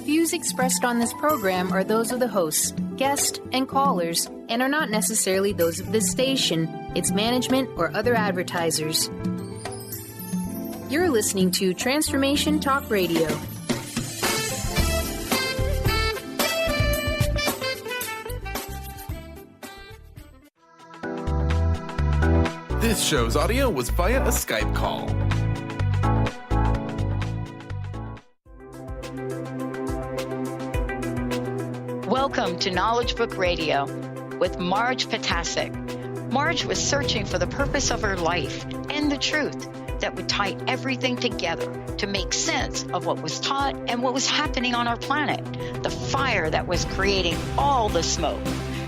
Views expressed on this program are those of the hosts, guests, and callers, and are not necessarily those of this station, its management, or other advertisers. You're listening to Transformation Talk Radio. This show's audio was via a Skype call. Welcome to Knowledge Book Radio with Marge Ptaszek. Marge was searching for the purpose of her life and the truth that would tie everything together to make sense of what was taught and what was happening on our planet, the fire that was creating all the smoke.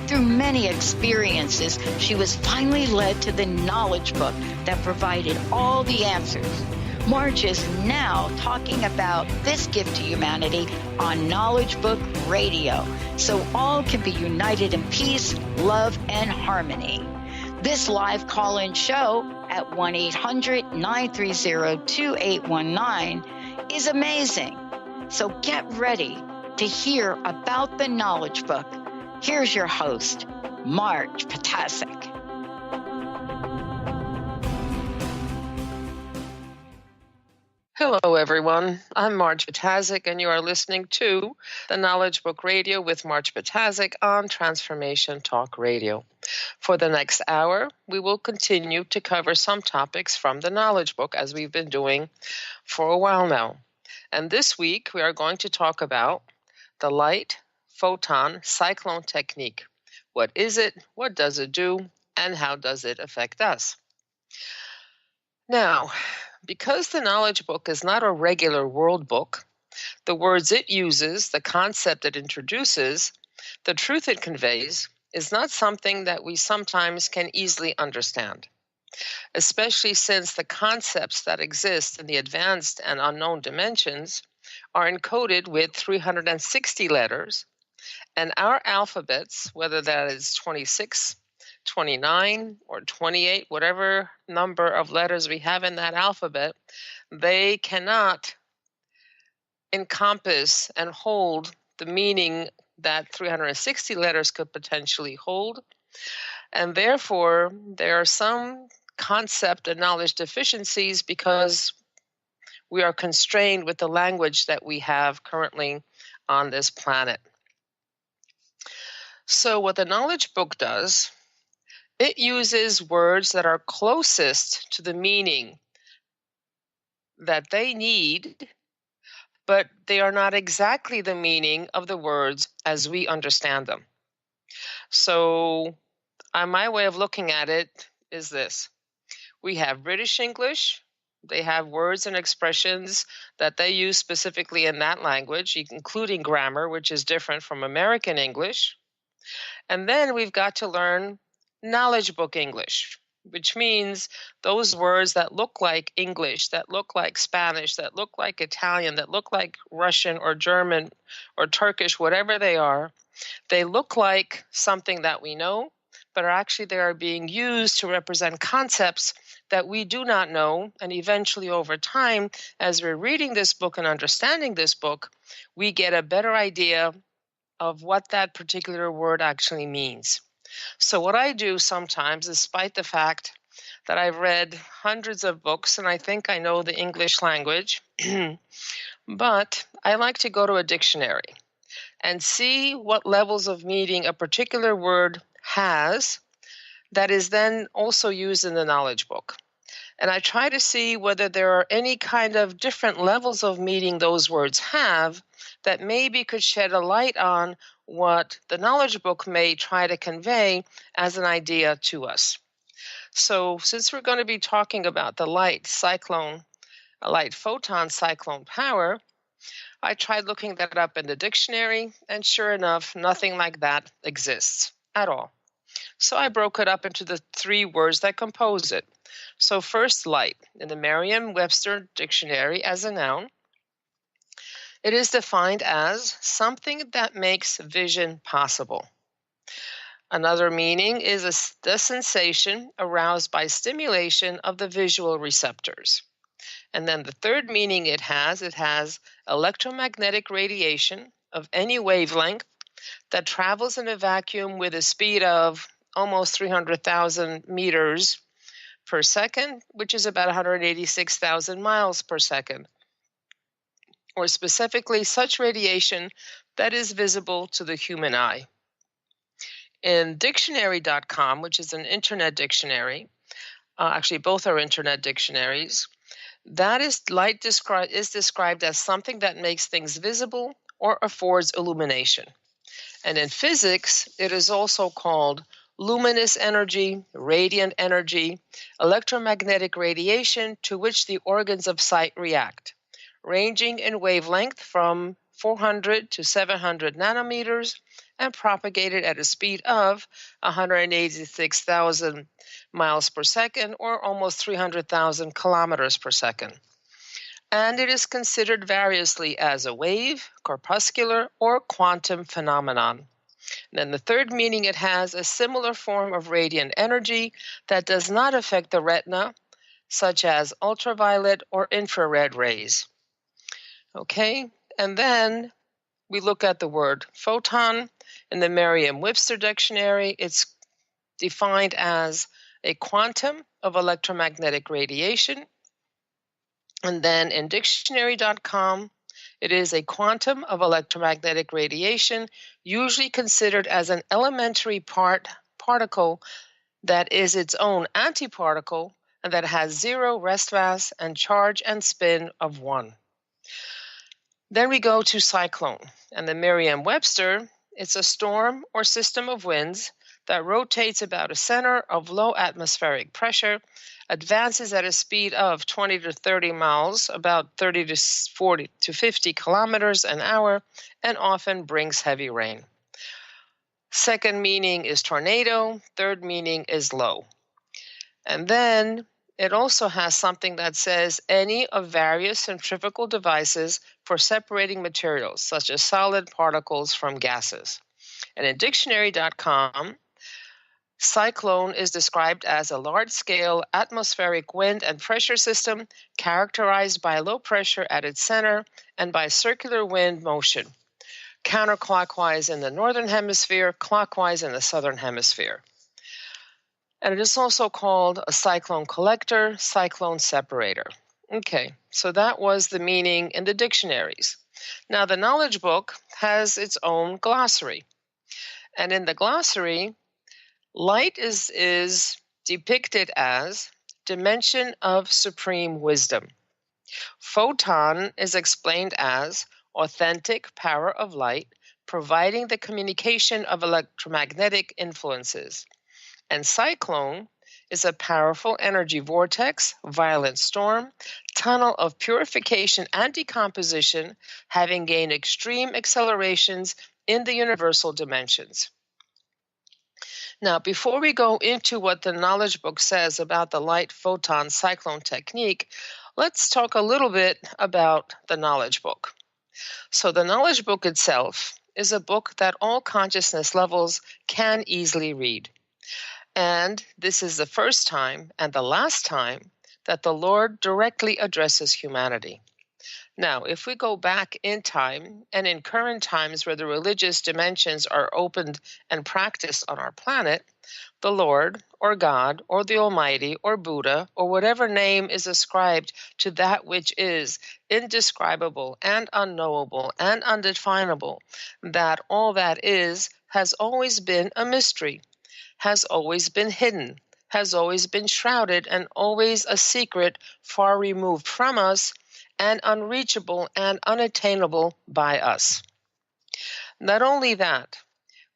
Through many experiences, she was finally led to the knowledge book that provided all the answers. Marge is now talking about this gift to humanity on Knowledge Book Radio, so all can be united in peace, love, and harmony. This live call-in show at 1-800-930-2819 is amazing. So get ready to hear about the Knowledge Book. Here's your host, Marge Ptaszek. Hello, everyone. I'm Marge Ptaszek, and you are listening to the Knowledge Book Radio with Marge Ptaszek on Transformation Talk Radio. For the next hour, we will continue to cover some topics from the Knowledge Book, as we've been doing for a while now. And this week, we are going to talk about the light, photon, cyclone technique. What is it? What does it do? And how does it affect us? Now, because the Knowledge Book is not a regular world book, the words it uses, the concept it introduces, the truth it conveys, is not something that we sometimes can easily understand, especially since the concepts that exist in the advanced and unknown dimensions are encoded with 360 letters, and our alphabets, whether that is 26, 29, or 28, whatever number of letters we have in that alphabet, they cannot encompass and hold the meaning that 360 letters could potentially hold. And therefore, there are some concept and knowledge deficiencies because we are constrained with the language that we have currently on this planet. So what the Knowledge Book does, it uses words that are closest to the meaning that they need, but they are not exactly the meaning of the words as we understand them. So my way of looking at it is this. We have British English. They have words and expressions that they use specifically in that language, including grammar, which is different from American English. And then we've got to learn Knowledge Book English, which means those words that look like English, that look like Spanish, that look like Italian, that look like Russian or German or Turkish, whatever they are, they look like something that we know, but actually they are being used to represent concepts that we do not know. And eventually over time, as we're reading this book and understanding this book, we get a better idea of what that particular word actually means. So what I do sometimes, despite the fact that I've read hundreds of books and I think I know the English language, but I like to go to a dictionary and see what levels of meaning a particular word has that is then also used in the Knowledge Book. And I try to see whether there are any kind of different levels of meaning those words have that maybe could shed a light on what the Knowledge Book may try to convey as an idea to us. So since we're going to be talking about the light cyclone, light photon cyclone power, I tried looking that up in the dictionary, and sure enough, nothing like that exists at all. So I broke it up into the three words that compose it. So first, light. In the Merriam-Webster dictionary as a noun, it is defined as something that makes vision possible. Another meaning is the sensation aroused by stimulation of the visual receptors. And then the third meaning it has electromagnetic radiation of any wavelength that travels in a vacuum with a speed of almost 300,000 meters per second, which is about 186,000 miles per second, or specifically such radiation that is visible to the human eye. In dictionary.com, which is an internet dictionary, actually both are internet dictionaries, that is light is described as something that makes things visible or affords illumination. And in physics, it is also called luminous energy, radiant energy, electromagnetic radiation to which the organs of sight react, ranging in wavelength from 400 to 700 nanometers and propagated at a speed of 186,000 miles per second, or almost 300,000 kilometers per second. And it is considered variously as a wave, corpuscular, or quantum phenomenon. And then the third meaning, it has a similar form of radiant energy that does not affect the retina, such as ultraviolet or infrared rays. Okay, and then we look at the word photon. In the Merriam-Webster dictionary, it's defined as a quantum of electromagnetic radiation. And then in dictionary.com, it is a quantum of electromagnetic radiation, usually considered as an elementary particle that is its own antiparticle and that has zero rest mass and charge and spin of 1. Then we go to cyclone. And the Merriam-Webster, it's a storm or system of winds that rotates about a center of low atmospheric pressure, advances at a speed of 20 to 30 miles, about 30 to 40 to 50 kilometers an hour, and often brings heavy rain. Second meaning is tornado. Third meaning is low. And then it also has something that says any of various centrifugal devices for separating materials, such as solid particles from gases. And in dictionary.com, cyclone is described as a large-scale atmospheric wind and pressure system characterized by low pressure at its center and by circular wind motion, counterclockwise in the northern hemisphere, clockwise in the southern hemisphere. And it is also called a cyclone collector, cyclone separator. Okay, so that was the meaning in the dictionaries. Now, the knowledge book has its own glossary. And in the glossary, light is depicted as dimension of supreme wisdom. Photon is explained as authentic power of light, providing the communication of electromagnetic influences. And cyclone is a powerful energy vortex, violent storm, tunnel of purification and decomposition, having gained extreme accelerations in the universal dimensions. Now, before we go into what the knowledge book says about the light photon cyclone technique, let's talk a little bit about the knowledge book. So the knowledge book itself is a book that all consciousness levels can easily read. And this is the first time and the last time that the Lord directly addresses humanity. Now, if we go back in time and in current times where the religious dimensions are opened and practiced on our planet, the Lord or God or the Almighty or Buddha or whatever name is ascribed to that which is indescribable and unknowable and undefinable, that all that is has always been a mystery, has always been hidden, has always been shrouded, and always a secret far removed from us and unreachable and unattainable by us. Not only that,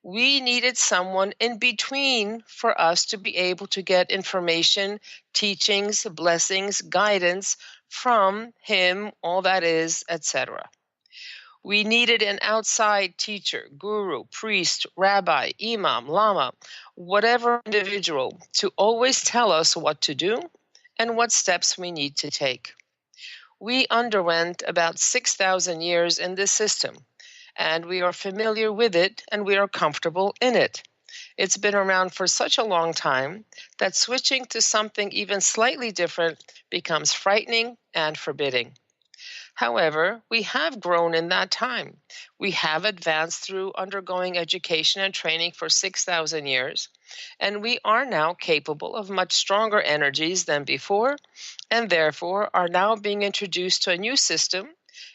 we needed someone in between for us to be able to get information, teachings, blessings, guidance from Him, all that is, etc. We needed an outside teacher, guru, priest, rabbi, imam, lama, whatever individual to always tell us what to do and what steps we need to take. We underwent about 6,000 years in this system, and we are familiar with it and we are comfortable in it. It's been around for such a long time that switching to something even slightly different becomes frightening and forbidding. However, we have grown in that time. We have advanced through undergoing education and training for 6,000 years, and we are now capable of much stronger energies than before, and therefore are now being introduced to a new system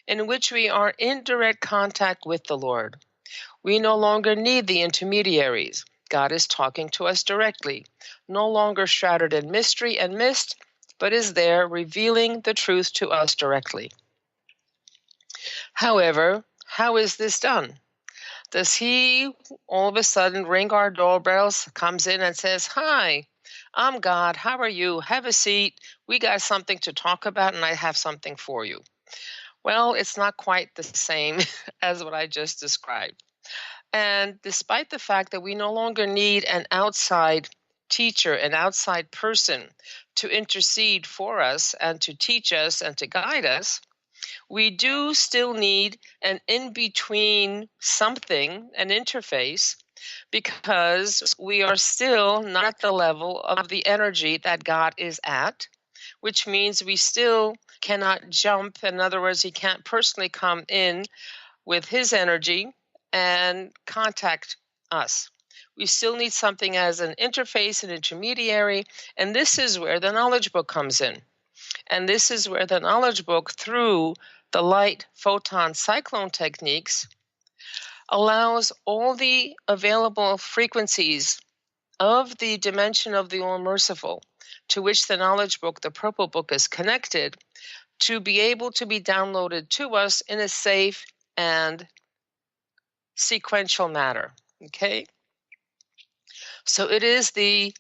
in which we are in direct contact with the Lord. We no longer need the intermediaries. God is talking to us directly, no longer shrouded in mystery and mist, but is there revealing the truth to us directly. However, how is this done? Does he all of a sudden ring our doorbells, comes in and says, "Hi, I'm God. How are you? Have a seat. We got something to talk about and I have something for you." Well, it's not quite the same as what I just described. And despite the fact that we no longer need an outside teacher, an outside person to intercede for us and to teach us and to guide us, we do still need an in-between something, an interface, because we are still not at the level of the energy that God is at, which means we still cannot jump. In other words, he can't personally come in with his energy and contact us. We still need something as an interface, an intermediary, and this is where the knowledge book comes in. And this is where the knowledge book, through the light, photon, cyclone techniques, allows all the available frequencies of the dimension of the All-Merciful, to which the knowledge book, the purple book, is connected, to be able to be downloaded to us in a safe and sequential manner. Okay? So it is the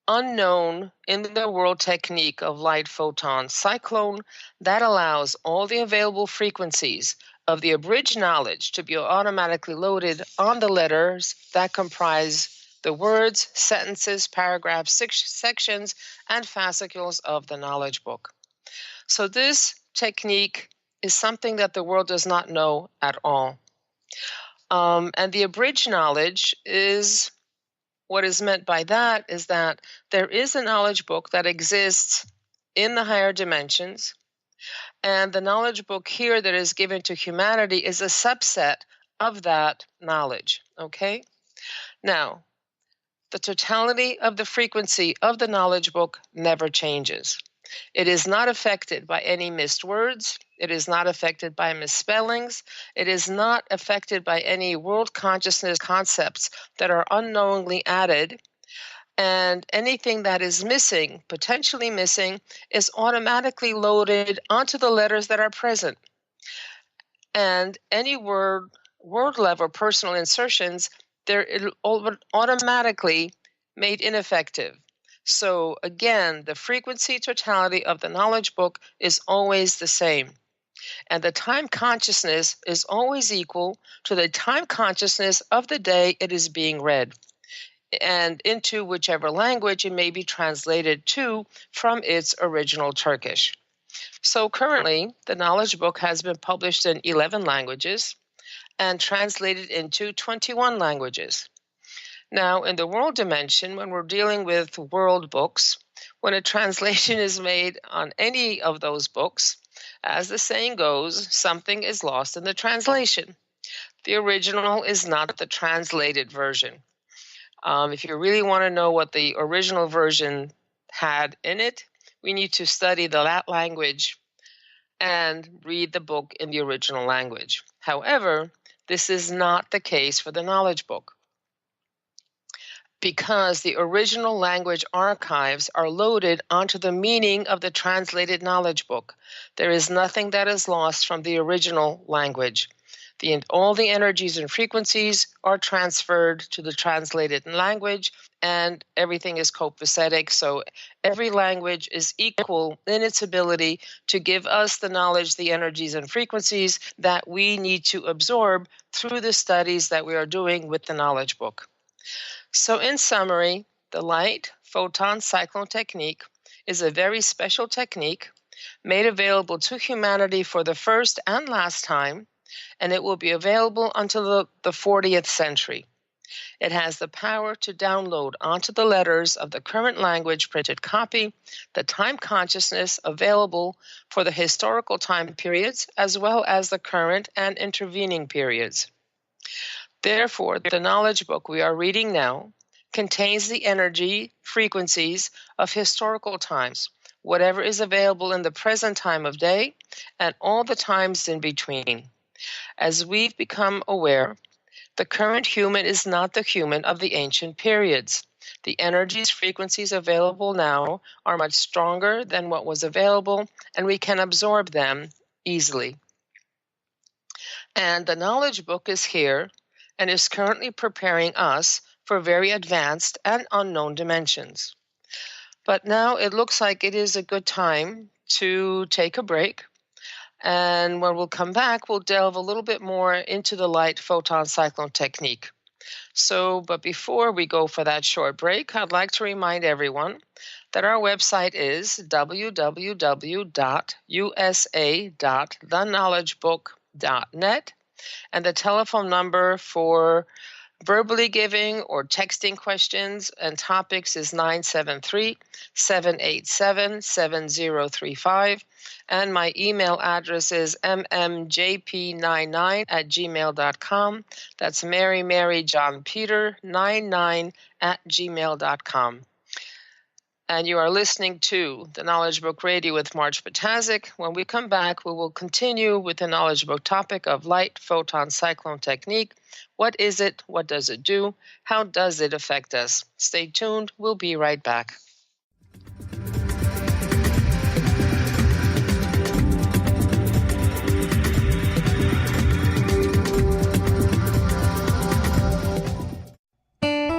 unknown in the world technique of light, photon, cyclone that allows all the available frequencies of the abridged knowledge to be automatically loaded on the letters that comprise the words, sentences, paragraphs, sections, and fascicles of the knowledge book. So this technique is something that the world does not know at all. And the abridged knowledge is, what is meant by that is that there is a knowledge book that exists in the higher dimensions, and the knowledge book here that is given to humanity is a subset of that knowledge, okay? Now, the totality of the frequency of the knowledge book never changes. It is not affected by any missed words. It is not affected by misspellings. It is not affected by any world consciousness concepts that are unknowingly added. And anything that is missing, potentially missing, is automatically loaded onto the letters that are present. And any word level personal insertions, they're automatically made ineffective. So again, the frequency totality of the knowledge book is always the same. And the time consciousness is always equal to the time consciousness of the day it is being read, and into whichever language it may be translated to from its original Turkish. So currently, the knowledge book has been published in 11 languages and translated into 21 languages. Now, in the world dimension, when we're dealing with world books, when a translation is made on any of those books, as the saying goes, something is lost in the translation. The original is not the translated version. If you really want to know what the original version had in it, we need to study that language and read the book in the original language. However, this is not the case for the knowledge book, because the original language archives are loaded onto the meaning of the translated knowledge book. There is nothing that is lost from the original language. All the energies and frequencies are transferred to the translated language, and everything is copacetic. So every language is equal in its ability to give us the knowledge, the energies and frequencies that we need to absorb through the studies that we are doing with the knowledge book. So in summary, the light, photon, cyclone technique is a very special technique made available to humanity for the first and last time, and it will be available until the 40th century. It has the power to download onto the letters of the current language printed copy the time consciousness available for the historical time periods as well as the current and intervening periods. Therefore, the knowledge book we are reading now contains the energy frequencies of historical times, whatever is available in the present time of day, and all the times in between. As we've become aware, the current human is not the human of the ancient periods. The energies, frequencies available now are much stronger than what was available, and we can absorb them easily. And the knowledge book is here and is currently preparing us for very advanced and unknown dimensions. But now it looks like it is a good time to take a break. And when we'll come back, we'll delve a little bit more into the light photon cyclone technique. But before we go for that short break, I'd like to remind everyone that our website is www.usa.theknowledgebook.net, and the telephone number for verbally giving or texting questions and topics is 973-787-7035. And my email address is mmjp99@gmail.com. That's Mary John Peter 99@gmail.com. And you are listening to the Knowledge Book Radio with Marge Ptaszek. When we come back, we will continue with the Knowledge Book topic of light photon cyclone technique. What is it? What does it do? How does it affect us? Stay tuned. We'll be right back.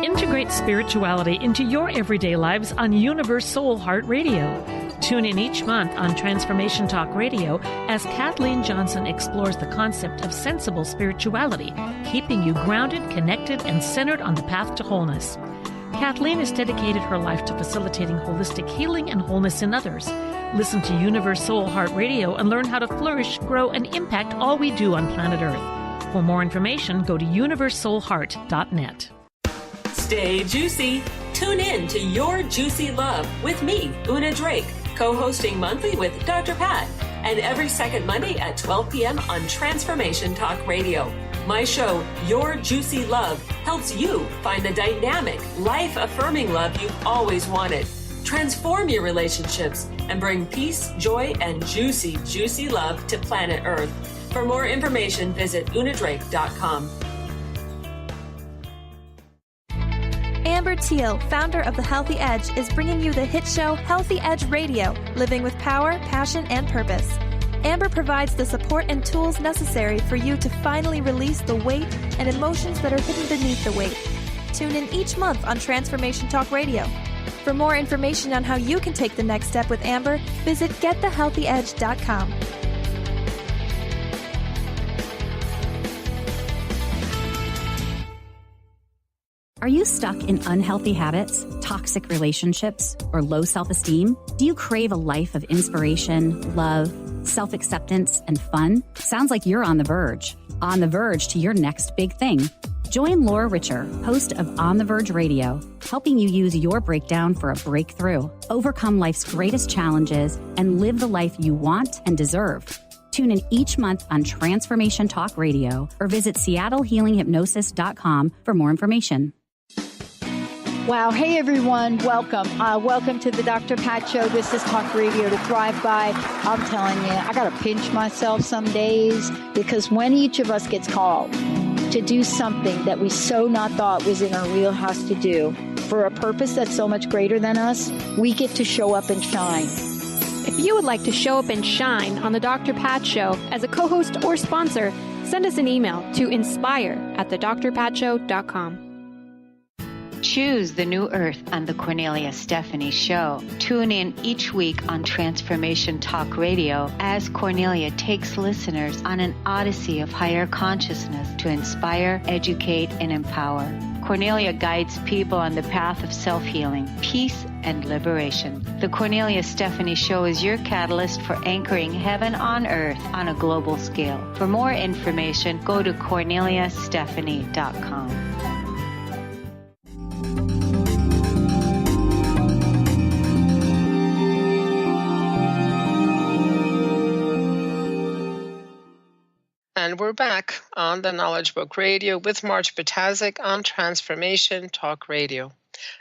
Integrate spirituality into your everyday lives on Universe Soul Heart Radio. Tune in each month on Transformation Talk Radio as Kathleen Johnson explores the concept of sensible spirituality, keeping you grounded, connected, and centered on the path to wholeness. Kathleen has dedicated her life to facilitating holistic healing and wholeness in others. Listen to Universe Soul Heart Radio and learn how to flourish, grow, and impact all we do on planet Earth. For more information, go to universesoulheart.net. Stay juicy. Tune in to Your Juicy Love with me, Una Drake, co-hosting monthly with Dr. Pat, and every second Monday at 12 p.m. on Transformation Talk Radio. My show, Your Juicy Love, helps you find the dynamic, life-affirming love you've always wanted. Transform your relationships and bring peace, joy, and juicy, juicy love to planet Earth. For more information, visit unadrake.com. Amber Teal, founder of The Healthy Edge, is bringing you the hit show Healthy Edge Radio, living with power, passion, and purpose. Amber provides the support and tools necessary for you to finally release the weight and emotions that are hidden beneath the weight. Tune in each month on Transformation Talk Radio. For more information on how you can take the next step with Amber, visit getthehealthyedge.com. Are you stuck in unhealthy habits, toxic relationships, or low self-esteem? Do you crave a life of inspiration, love, self-acceptance, and fun? Sounds like you're on the verge to your next big thing. Join Laura Richer, host of On the Verge Radio, helping you use your breakdown for a breakthrough, overcome life's greatest challenges, and live the life you want and deserve. Tune in each month on Transformation Talk Radio or visit SeattleHealingHypnosis.com for more information. Wow. Hey, everyone. Welcome. Welcome to the Dr. Pat Show. This is Talk Radio to Thrive By. I'm telling you, I got to pinch myself some days because when each of us gets called to do something that we so not thought was in our wheelhouse to do for a purpose that's so much greater than us, we get to show up and shine. If you would like to show up and shine on the Dr. Pat Show as a co-host or sponsor, send us an email to inspire@thedrpatshow.com. Choose the new earth on the Cornelia Stephanie Show. Tune in each week on Transformation Talk Radio as Cornelia takes listeners on an odyssey of higher consciousness to inspire, educate, and empower. Cornelia guides people on the path of self-healing, peace, and liberation. The Cornelia Stephanie Show is your catalyst for anchoring heaven on earth on a global scale. For more information, go to corneliastephanie.com. And we're back on the Knowledge Book Radio with Marge Ptaszek on Transformation Talk Radio.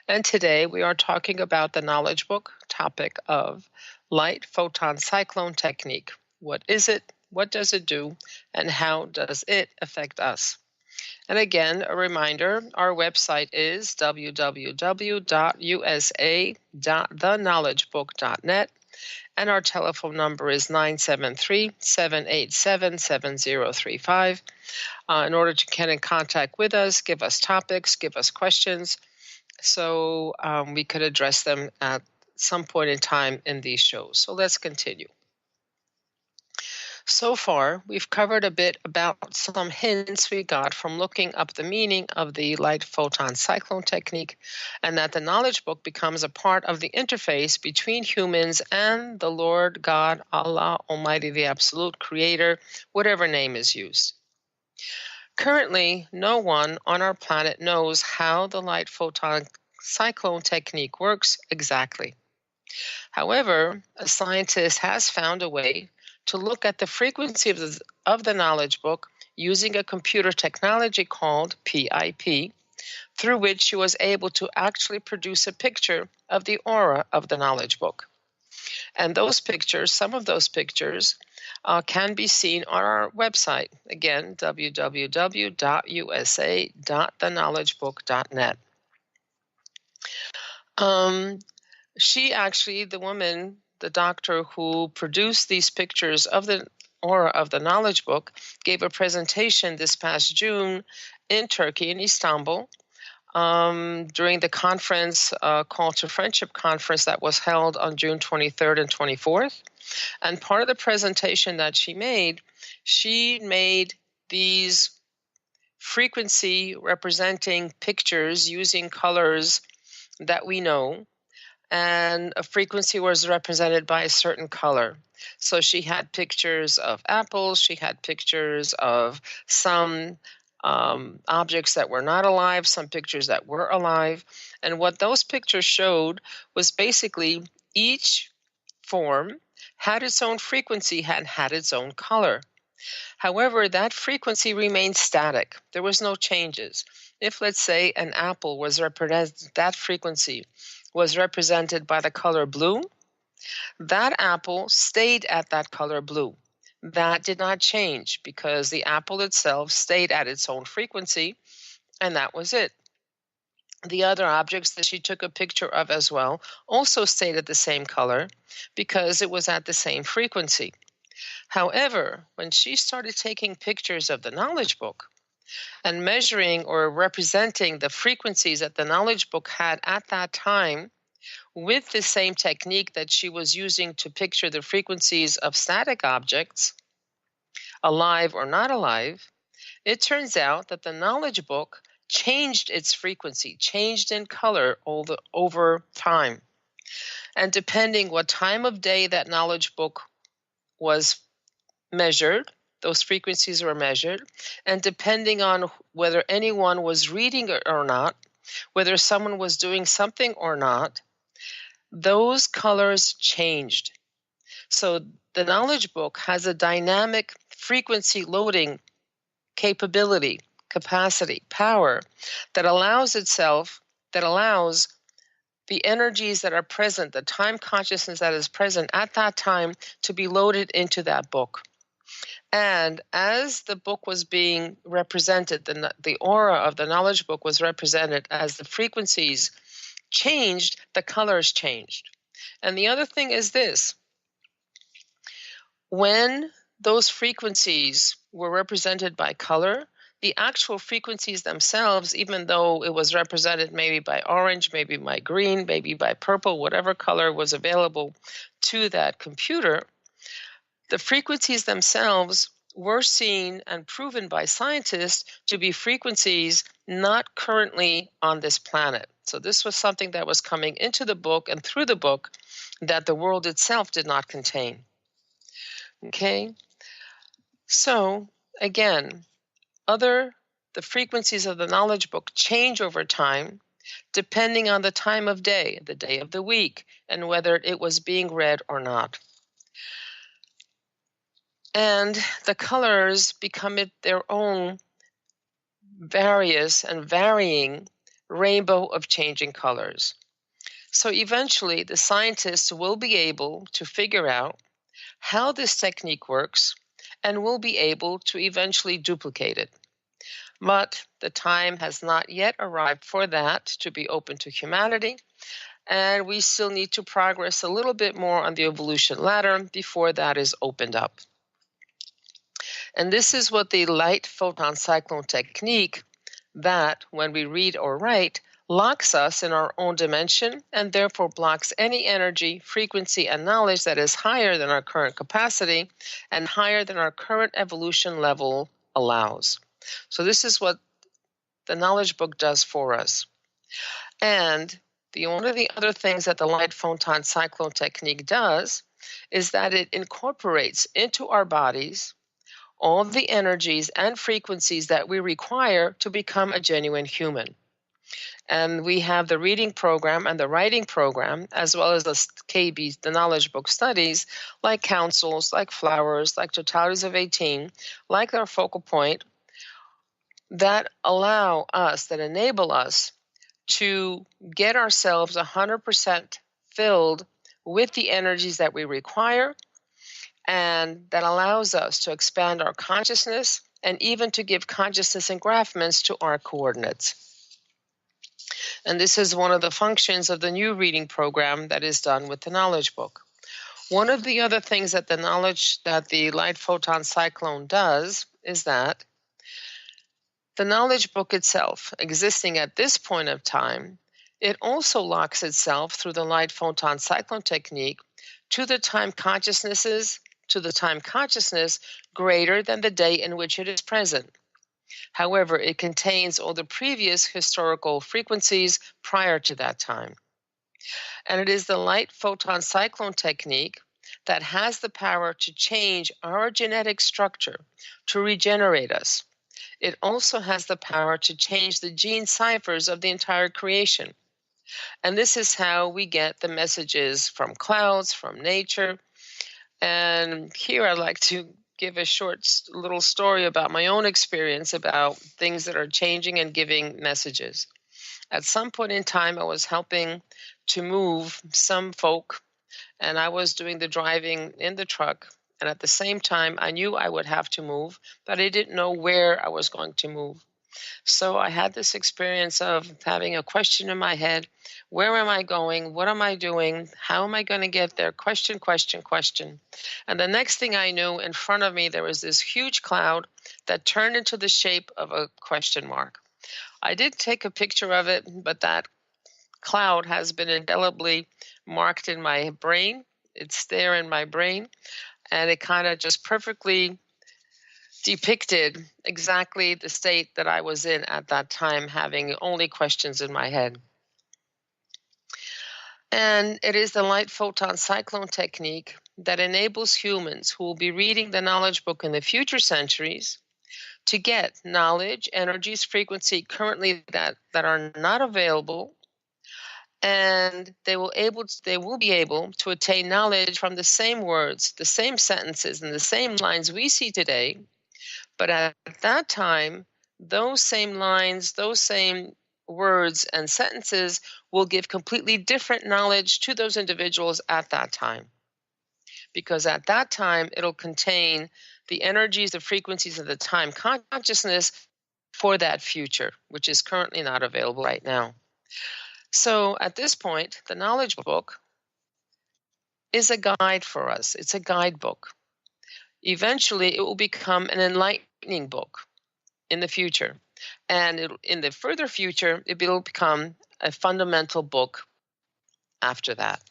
And today we are talking about the Knowledge Book topic of light photon cyclone technique. What is it? What does it do? And how does it affect us? And again, a reminder, our website is www.usa.theknowledgebook.net. And our telephone number is 973-787-7035. In order to get in contact with us, give us topics, give us questions, so we could address them at some point in time in these shows. So let's continue. So far, we've covered a bit about some hints we got from looking up the meaning of the light photon cyclone technique, and that the Knowledge Book becomes a part of the interface between humans and the Lord God, Allah Almighty, the Absolute Creator, whatever name is used. Currently, no one on our planet knows how the light photon cyclone technique works exactly. However, a scientist has found a way to look at the frequency of the Knowledge Book using a computer technology called PIP, through which she was able to actually produce a picture of the aura of the Knowledge Book. And those pictures, some of those pictures, can be seen on our website. Again, www.usa.theknowledgebook.net. She actually, the woman, the doctor who produced these pictures of the aura of the Knowledge Book, gave a presentation this past June in Turkey, in Istanbul, during the conference, Call to Friendship conference that was held on June 23rd and 24th. And part of the presentation that she made these frequency representing pictures using colors that we know, and a frequency was represented by a certain color. So she had pictures of apples, she had pictures of some objects that were not alive, some pictures that were alive. And what those pictures showed was basically each form had its own frequency and had its own color. However, that frequency remained static. There was no changes. If, let's say, an apple was represented, that frequency was represented by the color blue, that apple stayed at that color blue. That did not change because the apple itself stayed at its own frequency, and that was it. The other objects that she took a picture of as well also stayed at the same color because it was at the same frequency. However, when she started taking pictures of the Knowledge Book and measuring or representing the frequencies that the Knowledge Book had at that time with the same technique that she was using to picture the frequencies of static objects, alive or not alive, it turns out that the Knowledge Book changed its frequency, changed in color over time. And depending what time of day that Knowledge Book was measured, those frequencies were measured, and depending on whether anyone was reading it or not, whether someone was doing something or not, those colors changed. So the Knowledge Book has a dynamic frequency loading capability, capacity, power that allows the energies that are present, the time consciousness that is present at that time, to be loaded into that book. And as the book was being represented, the aura of the Knowledge Book was represented as the frequencies changed, the colors changed. And the other thing is this: when those frequencies were represented by color, the actual frequencies themselves, even though it was represented maybe by orange, maybe by green, maybe by purple, whatever color was available to that computer, the frequencies themselves were seen and proven by scientists to be frequencies not currently on this planet. So this was something that was coming into the book and through the book that the world itself did not contain. Okay? So, again, the frequencies of the Knowledge Book change over time depending on the time of day, the day of the week, and whether it was being read or not. And the colors become their own various and varying rainbow of changing colors. So eventually, the scientists will be able to figure out how this technique works and will be able to eventually duplicate it. But the time has not yet arrived for that to be open to humanity, and we still need to progress a little bit more on the evolution ladder before that is opened up. And this is what the light photon cyclone technique, that when we read or write, locks us in our own dimension and therefore blocks any energy, frequency, and knowledge that is higher than our current capacity and higher than our current evolution level allows. So this is what the knowledge book does for us. And one of the other things that the light photon cyclone technique does is that it incorporates into our bodies all the energies and frequencies that we require to become a genuine human. And we have the reading program and the writing program, as well as the KB, the knowledge book studies, like councils, like flowers, like totalities of 18, like our focal point, that allow us, that enable us to get ourselves 100% filled with the energies that we require, and that allows us to expand our consciousness and even to give consciousness engraftments to our coordinates. And this is one of the functions of the new reading program that is done with the knowledge book. One of the other things that the light photon cyclone does is that the knowledge book itself, existing at this point of time, it also locks itself through the light photon cyclone technique to the time consciousness greater than the day in which it is present. However, it contains all the previous historical frequencies prior to that time. And it is the light photon cyclone technique that has the power to change our genetic structure, to regenerate us. It also has the power to change the gene ciphers of the entire creation. And this is how we get the messages from clouds, from nature. And here I'd like to give a short little story about my own experience about things that are changing and giving messages. At some point in time, I was helping to move some folk, and I was doing the driving in the truck. And at the same time, I knew I would have to move, but I didn't know where I was going to move. So I had this experience of having a question in my head. Where am I going? What am I doing? How am I going to get there? Question, question, question. And the next thing I knew, in front of me, there was this huge cloud that turned into the shape of a question mark. I did take a picture of it, but that cloud has been indelibly marked in my brain. It's there in my brain, and it kind of just perfectly depicted exactly the state that I was in at that time, having only questions in my head. And it is the light photon cyclone technique that enables humans who will be reading the knowledge book in the future centuries to get knowledge, energies, frequency currently that are not available, and they will be able to attain knowledge from the same words, the same sentences, and the same lines we see today. But at that time, those same lines, those same words and sentences will give completely different knowledge to those individuals at that time. Because at that time, it'll contain the energies, the frequencies of the time consciousness for that future, which is currently not available right now. So at this point, the knowledge book is a guide for us. It's a guidebook. Eventually, it will become an enlightening book in the future. And in the further future, it will become a fundamental book after that.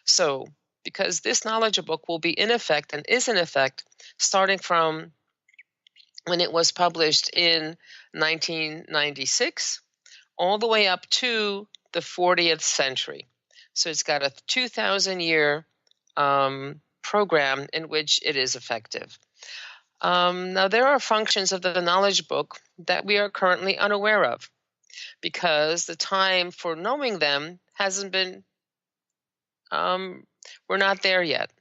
So, because this knowledge book will be in effect and is in effect starting from when it was published in 1996 all the way up to the 40th century. So it's got a 2,000-year program in which it is effective. Now, there are functions of the knowledge book that we are currently unaware of because the time for knowing them hasn't been, we're not there yet.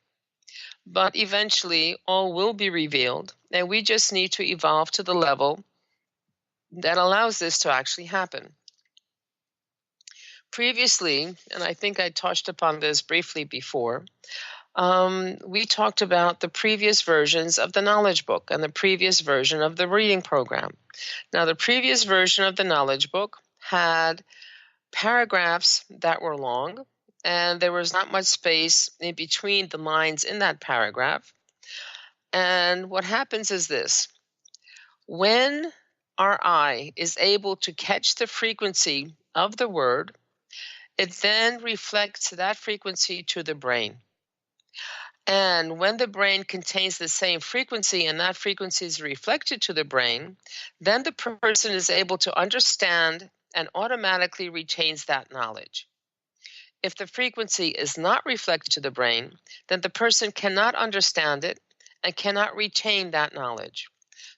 But eventually, all will be revealed, and we just need to evolve to the level that allows this to actually happen. Previously, and I think I touched upon this briefly before, we talked about the previous versions of the knowledge book and the previous version of the reading program. Now, the previous version of the knowledge book had paragraphs that were long, and there was not much space in between the lines in that paragraph. And what happens is this. When our eye is able to catch the frequency of the word, it then reflects that frequency to the brain. And when the brain contains the same frequency and that frequency is reflected to the brain, then the person is able to understand and automatically retains that knowledge. If the frequency is not reflected to the brain, then the person cannot understand it and cannot retain that knowledge.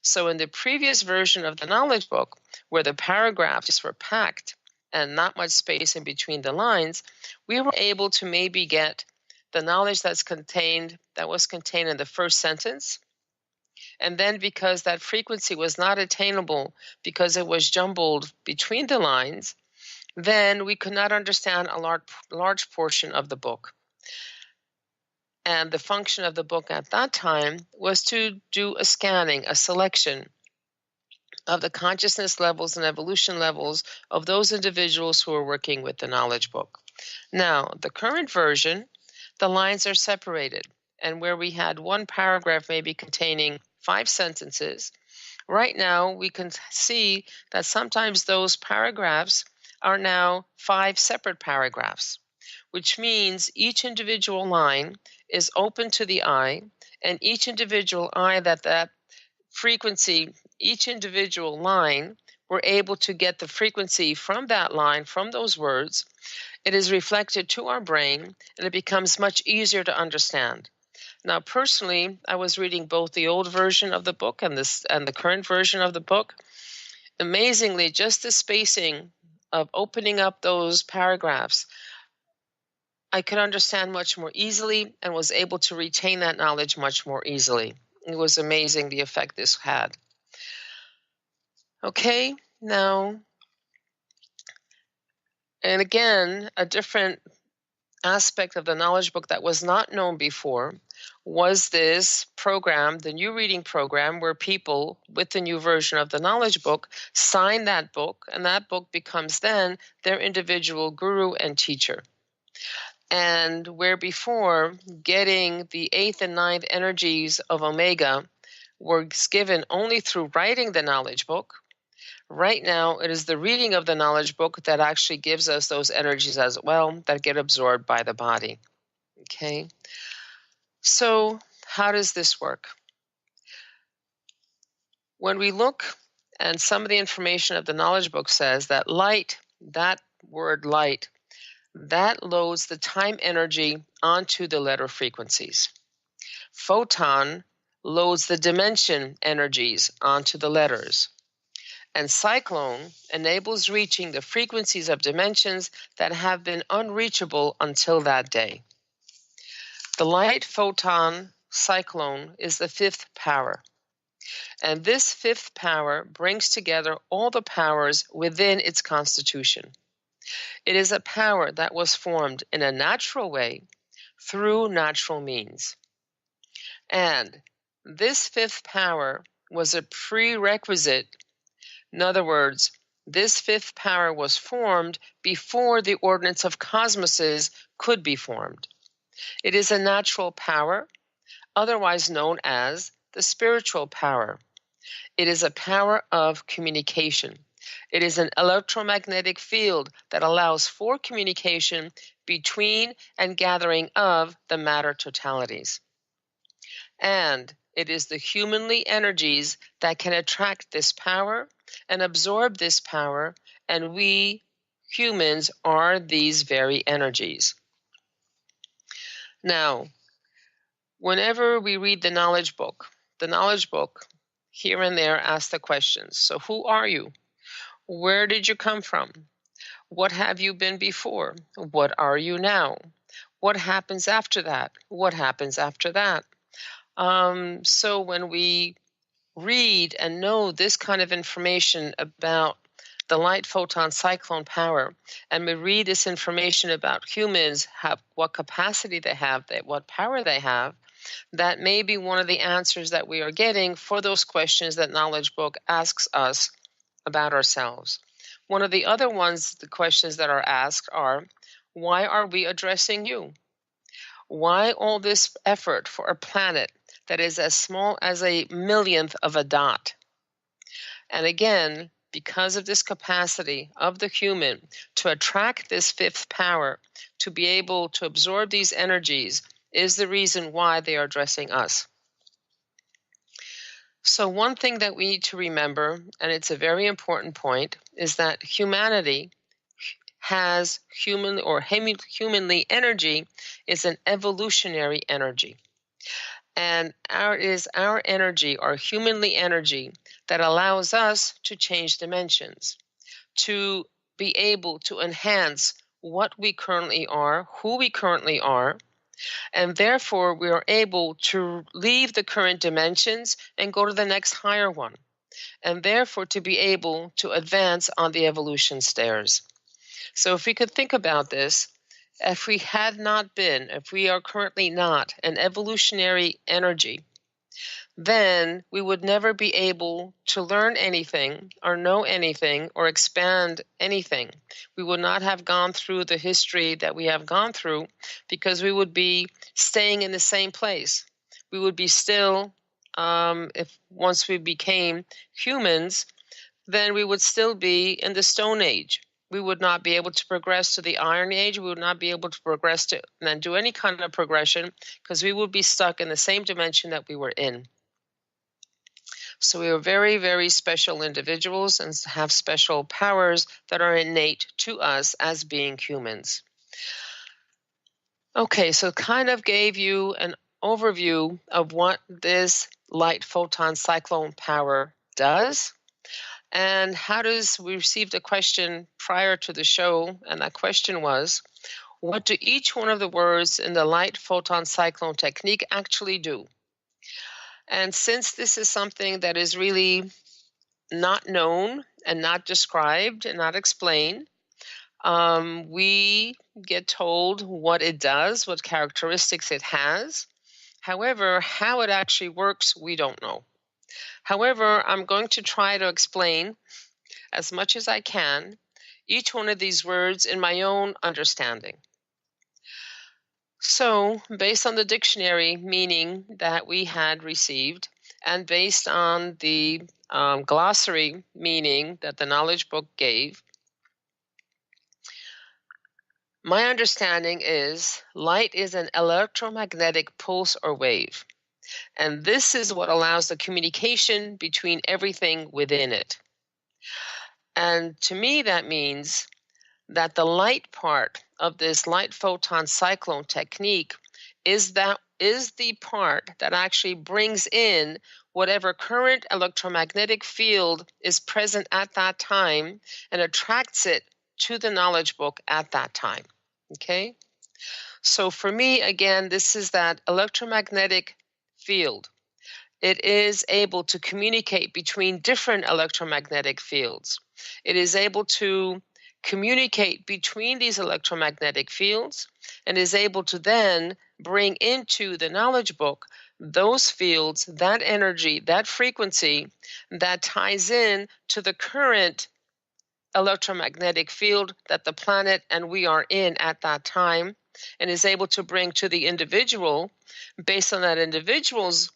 So in the previous version of the knowledge book, where the paragraphs were packed and not much space in between the lines, we were able to maybe get the knowledge that was contained in the first sentence. And then because that frequency was not attainable because it was jumbled between the lines, then we could not understand a large portion of the book. And the function of the book at that time was to do a scanning, a selection of the consciousness levels and evolution levels of those individuals who are working with the knowledge book. Now, the current version, the lines are separated, and where we had one paragraph maybe containing 5 sentences, right now we can see that sometimes those paragraphs are now 5 separate paragraphs, which means each individual line is open to the eye, and each individual eye that frequency, each individual line, we're able to get the frequency from that line, from those words. It is reflected to our brain, and it becomes much easier to understand. Now, personally, I was reading both the old version of the book and the current version of the book. Amazingly, just the spacing of opening up those paragraphs, I could understand much more easily and was able to retain that knowledge much more easily. It was amazing the effect this had. Okay, now, and again, a different aspect of the knowledge book that was not known before was this program, the new reading program, where people with the new version of the knowledge book sign that book, and that book becomes then their individual guru and teacher. And where before getting the 8th and 9th energies of Omega was given only through writing the knowledge book, right now it is the reading of the knowledge book that actually gives us those energies as well that get absorbed by the body. Okay, so how does this work? When we look, and some of the information of the knowledge book says that light, that word light, that loads the time energy onto the letter frequencies. Photon loads the dimension energies onto the letters. And Cyclone enables reaching the frequencies of dimensions that have been unreachable until that day. The light photon cyclone is the 5th power. And this 5th power brings together all the powers within its constitution. It is a power that was formed in a natural way through natural means. And this 5th power was a prerequisite. In other words, this 5th power was formed before the ordinance of cosmoses could be formed. It is a natural power, otherwise known as the spiritual power. It is a power of communication. It is an electromagnetic field that allows for communication between and gathering of the matter totalities. And it is the humanly energies that can attract this power and absorb this power, and we humans are these very energies. Now, whenever we read the knowledge book here and there asks the questions. So who are you? Where did you come from? What have you been before? What are you now? What happens after that? What happens after that? So when we read and know this kind of information about the light photon cyclone power, and we read this information about humans, what capacity they have, what power they have, that may be one of the answers that we are getting for those questions that Knowledge Book asks us about ourselves. One of the other ones, the questions that are asked are, why are we addressing you? Why all this effort for a planet that is as small as a millionth of a dot? And again, because of this capacity of the human to attract this fifth power, to be able to absorb these energies, is the reason why they are addressing us. So one thing that we need to remember, and it's a very important point, is that humanity has humanly energy is an evolutionary energy. And our energy, our humanly energy, that allows us to change dimensions, to be able to enhance what we currently are, who we currently are, and therefore we are able to leave the current dimensions and go to the next higher one, and therefore to be able to advance on the evolution stairs. So if we could think about this, if we are currently not an evolutionary energy, then we would never be able to learn anything or know anything or expand anything. We would not have gone through the history that we have gone through, because we would be staying in the same place. We would be still, if once we became humans, then we would still be in the Stone Age. We would not be able to progress to the Iron Age. We would not be able to progress to and do any kind of progression, because we would be stuck in the same dimension that we were in. So we are very, very special individuals and have special powers that are innate to us as being humans. Okay, so kind of gave you an overview of what this light photon cyclone power does. And we received a question prior to the show, and that question was, what do each one of the words in the light photon cyclone technique actually do? And since this is something that is really not known and not described and not explained, we get told what it does, what characteristics it has. However, how it actually works, we don't know. However, I'm going to try to explain as much as I can each one of these words in my own understanding. So, based on the dictionary meaning that we had received, and based on the glossary meaning that the Knowledge Book gave, my understanding is light is an electromagnetic pulse or wave. And this is what allows the communication between everything within it. And to me, that means that the light part of this light photon cyclone technique is the part that actually brings in whatever current electromagnetic field is present at that time and attracts it to the Knowledge Book at that time. Okay? So for me, again, this is that electromagnetic field. It is able to communicate between different electromagnetic fields. It is able to communicate between these electromagnetic fields and is able to then bring into the Knowledge Book those fields, that energy, that frequency that ties in to the current electromagnetic field that the planet and we are in at that time, and is able to bring to the individual, based on that individual's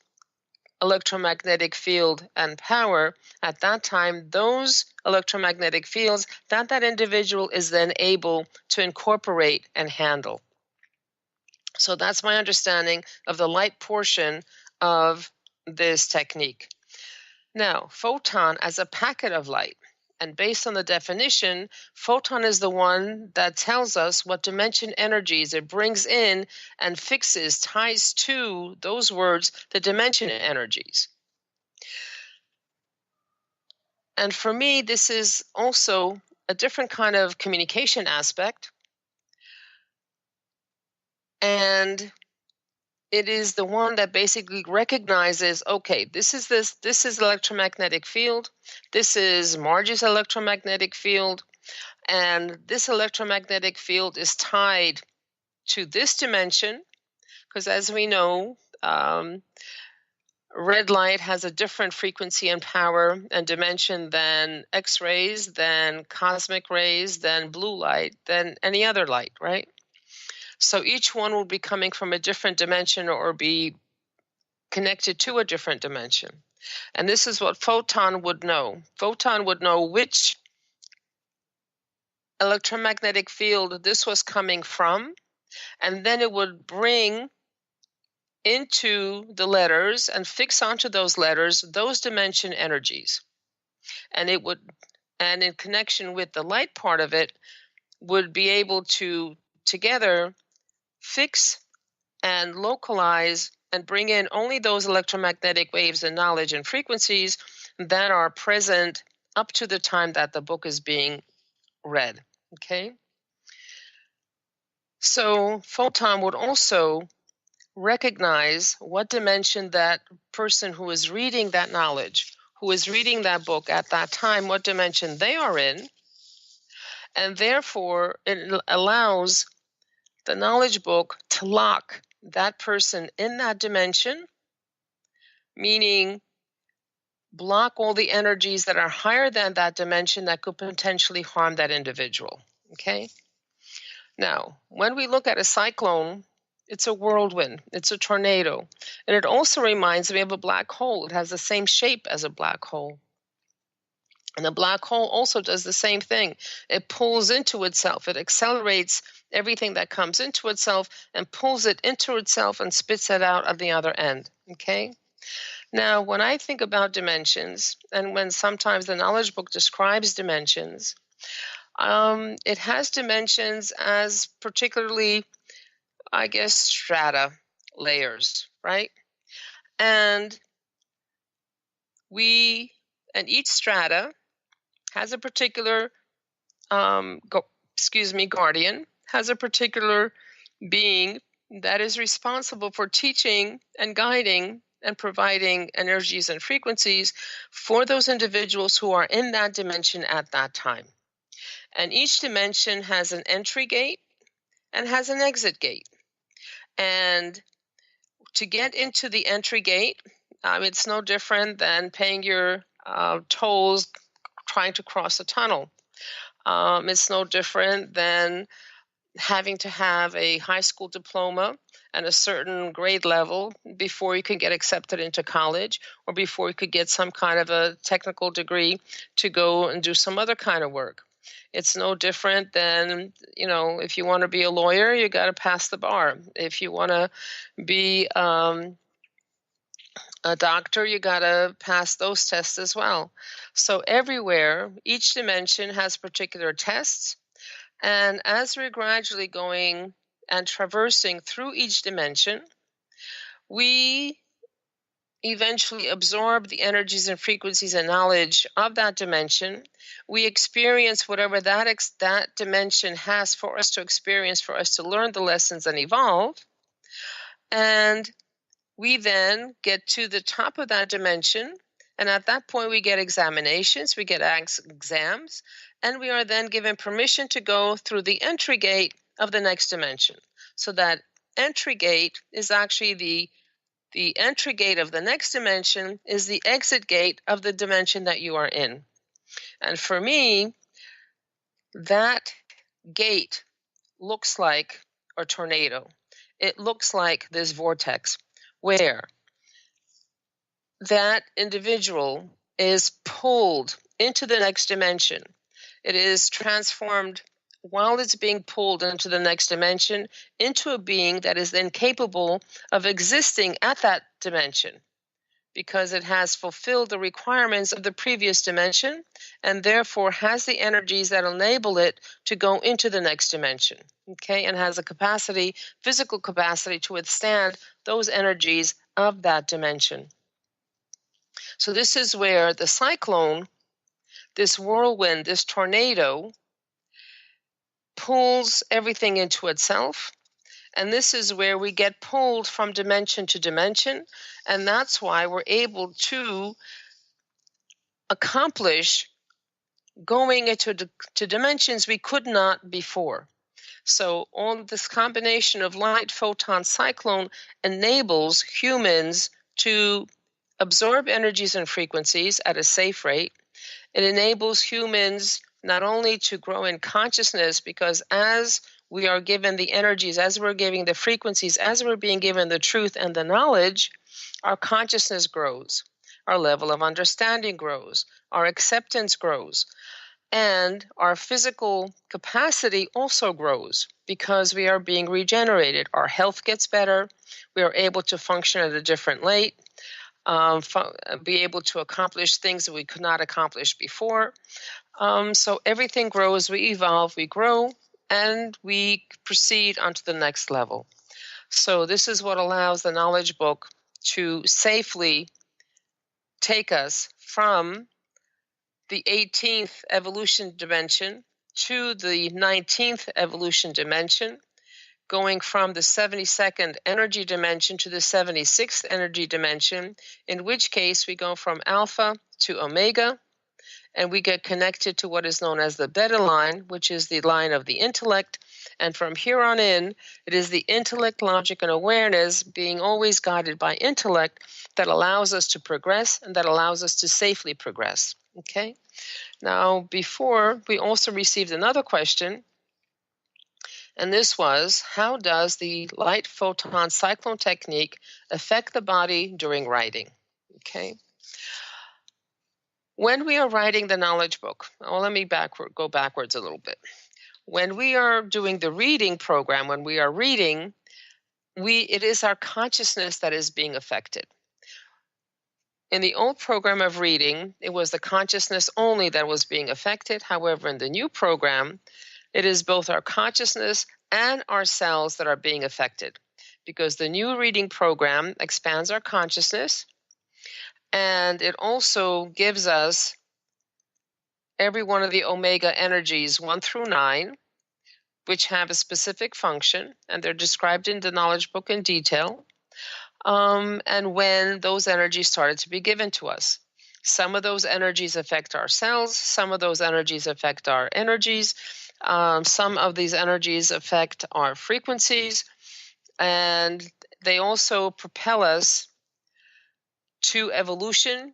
electromagnetic field and power at that time, those electromagnetic fields that individual is then able to incorporate and handle. So that's my understanding of the light portion of this technique. Now, photon as a packet of light. And based on the definition, photon is the one that tells us what dimension energies it brings in and fixes, ties to those words, the dimension energies. And for me, this is also a different kind of communication aspect. And it is the one that basically recognizes, okay, this is electromagnetic field, this is Marge's electromagnetic field, and this electromagnetic field is tied to this dimension, because as we know, red light has a different frequency and power and dimension than X-rays, than cosmic rays, than blue light, than any other light, right? So each one will be coming from a different dimension or be connected to a different dimension. And this is what Photon would know. Photon would know which electromagnetic field this was coming from, and then it would bring into the letters and fix onto those letters those dimension energies. And it would, and in connection with the light part of it, would be able to together fix and localize and bring in only those electromagnetic waves and knowledge and frequencies that are present up to the time that the book is being read. Okay? So Photon would also recognize what dimension that person who is reading that knowledge, who is reading that book at that time, what dimension they are in, and therefore it allows the knowledge book to lock that person in that dimension, meaning block all the energies that are higher than that dimension that could potentially harm that individual. Okay? Now, when we look at a cyclone, it's a whirlwind, it's a tornado, and it also reminds me of a black hole. It has the same shape as a black hole. And a black hole also does the same thing. It pulls into itself. It accelerates everything that comes into itself and pulls it into itself and spits it out at the other end. Okay? Now, when I think about dimensions, and when sometimes the knowledge book describes dimensions, it has dimensions as particularly, I guess, strata, layers, right? And each strata has a particular, guardian, has a particular being that is responsible for teaching and guiding and providing energies and frequencies for those individuals who are in that dimension at that time. And each dimension has an entry gate and has an exit gate. And to get into the entry gate, it's no different than paying your tolls trying to cross a tunnel. It's no different than having to have a high school diploma and a certain grade level before you can get accepted into college, or before you could get some kind of a technical degree to go and do some other kind of work. It's no different than, if you want to be a lawyer, you got to pass the bar. If you want to be a doctor, you got to pass those tests as well. So everywhere, each dimension has particular tests. And as we're gradually going and traversing through each dimension, we eventually absorb the energies and frequencies and knowledge of that dimension. We experience whatever that dimension has for us to experience, for us to learn the lessons and evolve. And we then get to the top of that dimension. And at that point, we get examinations, we get exams, and we are then given permission to go through the entry gate of the next dimension. So that entry gate is actually the entry gate of the next dimension is the exit gate of the dimension that you are in. And for me, that gate looks like a tornado. It looks like this vortex where that individual is pulled into the next dimension. It is transformed while it's being pulled into the next dimension into a being that is then capable of existing at that dimension, because it has fulfilled the requirements of the previous dimension and therefore has the energies that enable it to go into the next dimension, okay, and has a capacity, physical capacity, to withstand those energies of that dimension. So this is where the cyclone, this whirlwind, this tornado, pulls everything into itself And this is where we get pulled from dimension to dimension. And that's why we're able to accomplish going into to dimensions we could not before. So all this combination of light, photon, cyclone enables humans to absorb energies and frequencies at a safe rate. It enables humans not only to grow in consciousness, because as we are given the energies, as we're giving the frequencies, as we're being given the truth and the knowledge, our consciousness grows, our level of understanding grows, our acceptance grows, and our physical capacity also grows because we are being regenerated. Our health gets better. We are able to function at a different rate, be able to accomplish things that we could not accomplish before. So everything grows, we evolve, we grow, and we proceed onto the next level. So this is what allows the knowledge book to safely take us from the 18th evolution dimension to the 19th evolution dimension, going from the 72nd energy dimension to the 76th energy dimension, in which case we go from alpha to omega, and we get connected to what is known as the beta line, which is the line of the intellect. And from here on in, it is the intellect, logic, and awareness being always guided by intellect that allows us to progress and that allows us to safely progress. Okay? Now, before, we also received another question, and this was, how does the light photon cyclone technique affect the body during writing? Okay? When we are writing the knowledge book, let me go backwards a little bit. When we are doing the reading program, when we are reading, it is our consciousness that is being affected. In the old program of reading, it was the consciousness only that was being affected. However, in the new program, it is both our consciousness and our cells that are being affected, because the new reading program expands our consciousness, and it also gives us every one of the omega energies 1 through 9, which have a specific function, and they're described in the knowledge book in detail. And when those energies started to be given to us. Some of those energies affect our cells, some of those energies affect our energies, some of these energies affect our frequencies, and they also propel us to evolution,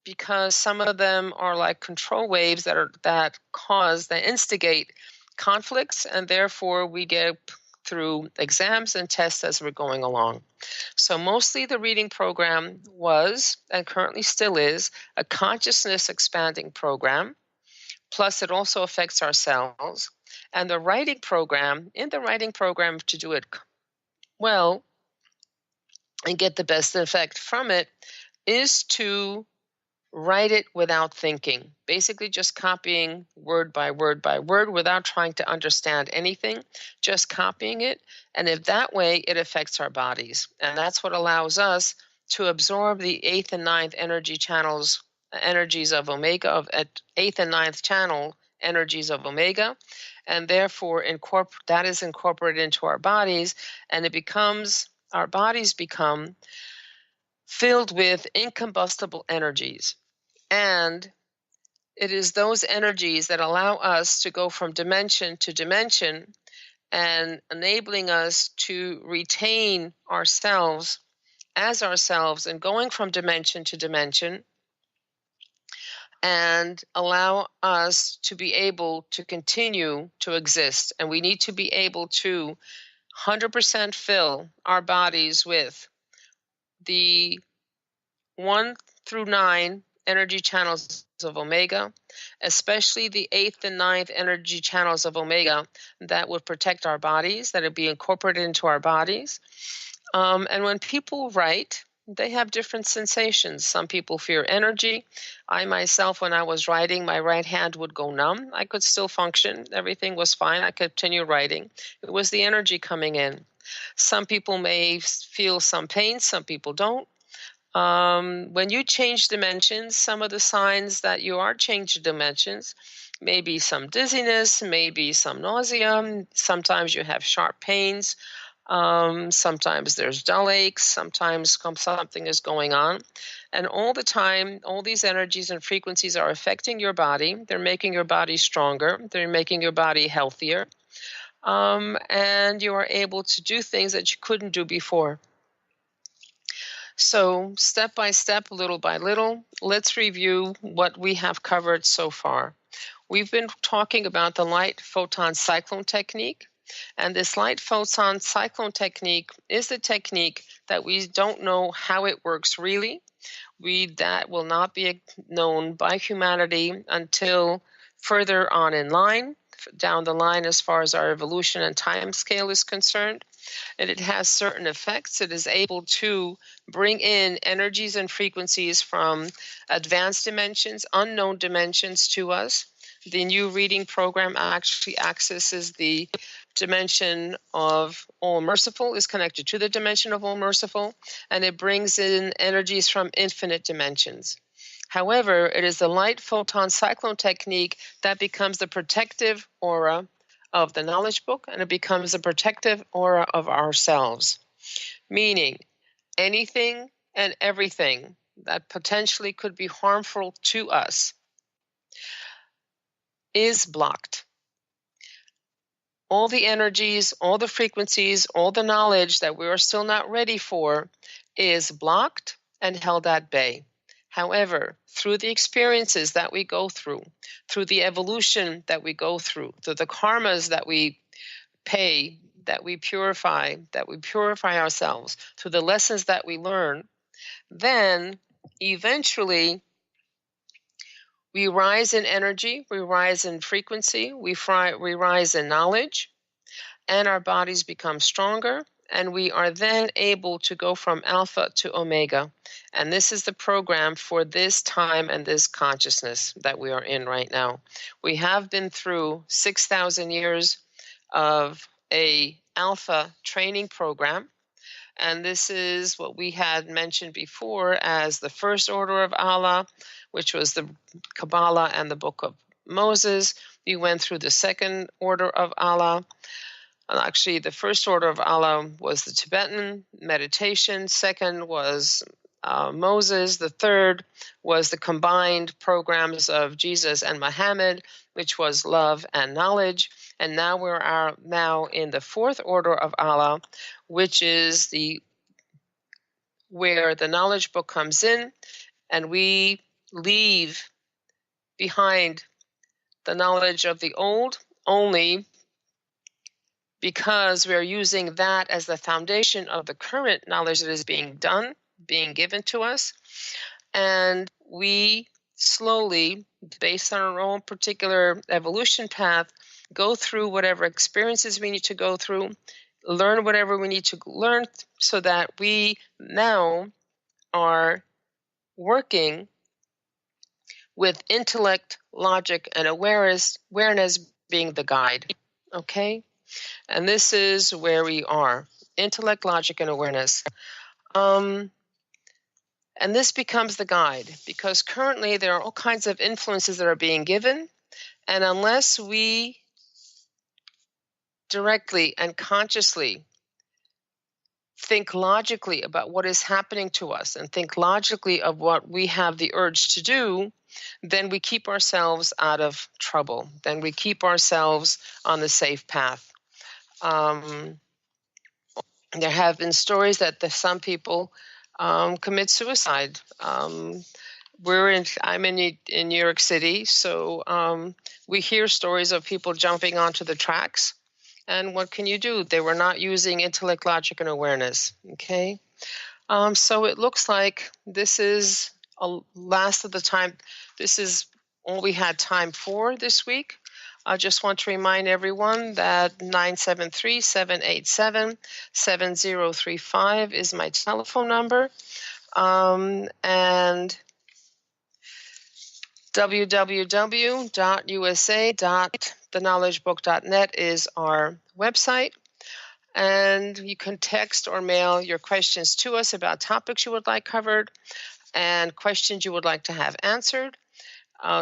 because some of them are like control waves that instigate conflicts, and therefore we get through exams and tests as we're going along. So mostly the reading program was, and currently still is, a consciousness expanding program. Plus it also affects our cells. And the writing program, to do it well and get the best effect from it, is to write it without thinking, basically just copying word by word by word without trying to understand anything, just copying it. And if that way, it affects our bodies. And that's what allows us to absorb the 8th and 9th energy channels, energies of omega, of 8th and 9th channel energies of omega. And therefore, that is incorporated into our bodies, and our bodies become filled with incombustible energies. And it is those energies that allow us to go from dimension to dimension, and enabling us to retain ourselves as ourselves and going from dimension to dimension, and allow us to be able to continue to exist. And we need to be able to 100% fill our bodies with the 1 through 9 energy channels of omega, especially the 8th and 9th energy channels of omega that would protect our bodies, that would be incorporated into our bodies. And when people write, they have different sensations. Some people fear energy. I myself, when I was writing, my right hand would go numb. I could still function. Everything was fine. I could continue writing. It was the energy coming in. Some people may feel some pain. Some people don't. When you change dimensions, some of the signs that you are changing dimensions, maybe some dizziness, maybe some nausea. Sometimes you have sharp pains. Sometimes there's dull aches. Sometimes something is going on. And all the time, all these energies and frequencies are affecting your body. They're making your body stronger. They're making your body healthier. And you are able to do things that you couldn't do before. So step by step, little by little, let's review what we have covered so far. We've been talking about the light photon cyclone technique. And this light photon cyclone technique is the technique that we don't know how it works really. That will not be known by humanity until further on in line, down the line as far as our evolution and time scale is concerned. And it has certain effects. It is able to bring in energies and frequencies from advanced dimensions, unknown dimensions to us. The new reading program actually accesses the dimension of All Merciful, is connected to the dimension of All Merciful, and it brings in energies from infinite dimensions. However, it is the light photon cyclone technique that becomes the protective aura of the knowledge book, and it becomes a protective aura of ourselves. Meaning, anything and everything that potentially could be harmful to us is blocked. All the energies, all the frequencies, all the knowledge that we are still not ready for is blocked and held at bay. However, through the experiences that we go through the evolution that we go through the karmas that we pay, that we purify ourselves, through the lessons that we learn, then eventually we rise in energy, we rise in frequency, we rise in knowledge, and our bodies become stronger, and we are then able to go from alpha to omega. And this is the program for this time and this consciousness that we are in right now. We have been through 6,000 years of a alpha training program, and this is what we had mentioned before as the first order of Allah, which was the Kabbalah and the Book of Moses. We went through the second order of Allah. And actually, the first order of Allah was the Tibetan meditation. Second was Moses. The third was the combined programs of Jesus and Muhammad, which was love and knowledge. And now we are now in the fourth order of Allah, which is where the knowledge book comes in, and we leave behind the knowledge of the old only because we're using that as the foundation of the current knowledge that is being given to us. And we slowly, based on our own particular evolution path, go through whatever experiences we need to go through, learn whatever we need to learn, so that we now are working with intellect, logic, and awareness being the guide. Okay? And this is where we are. Intellect, logic, and awareness. And this becomes the guide, because currently there are all kinds of influences that are being given, and unless we directly and consciously think logically about what is happening to us and think logically of what we have the urge to do, then we keep ourselves out of trouble. Then we keep ourselves on the safe path. There have been stories that some people commit suicide. I'm in New York City, so we hear stories of people jumping onto the tracks. And what can you do? They were not using intellect, logic, and awareness. Okay, so it looks like this is a last of the time. This is all we had time for this week. I just want to remind everyone that 973-787-7035 is my telephone number. And www.usa.thenowledgebook.net is our website. And you can text or mail your questions to us about topics you would like covered and questions you would like to have answered.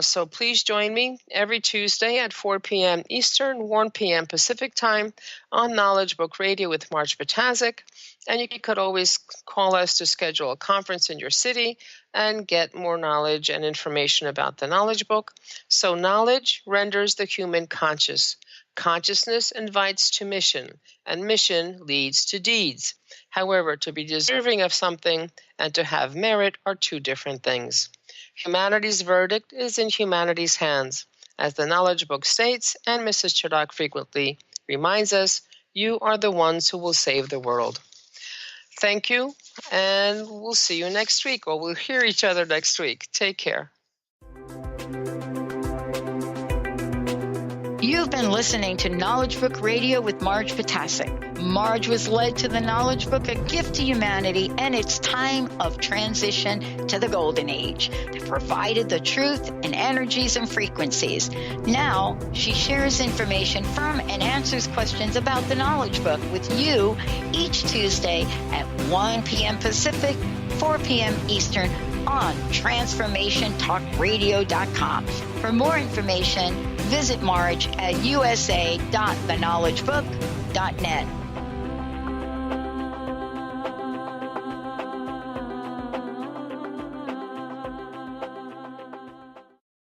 So please join me every Tuesday at 4 p.m. Eastern, 1 p.m. Pacific time on Knowledge Book Radio with Marge Ptaszek. And you could always call us to schedule a conference in your city and get more knowledge and information about the Knowledge Book. So knowledge renders the human conscious. Consciousness invites to mission, and mission leads to deeds. However, to be deserving of something and to have merit are two different things. Humanity's verdict is in humanity's hands. As the Knowledge Book states, and Mrs. Chaddock frequently reminds us, you are the ones who will save the world. Thank you, and we'll see you next week, or we'll hear each other next week. Take care. You've been listening to Knowledge Book Radio with Marge Ptaszek. Marge was led to the Knowledge Book, a gift to humanity, and its time of transition to the Golden Age that provided the truth and energies and frequencies. Now, she shares information from and answers questions about the Knowledge Book with you each Tuesday at 1 p.m. Pacific, 4 p.m. Eastern on TransformationTalkRadio.com. For more information, visit Marge at usa.theknowledgebook.net.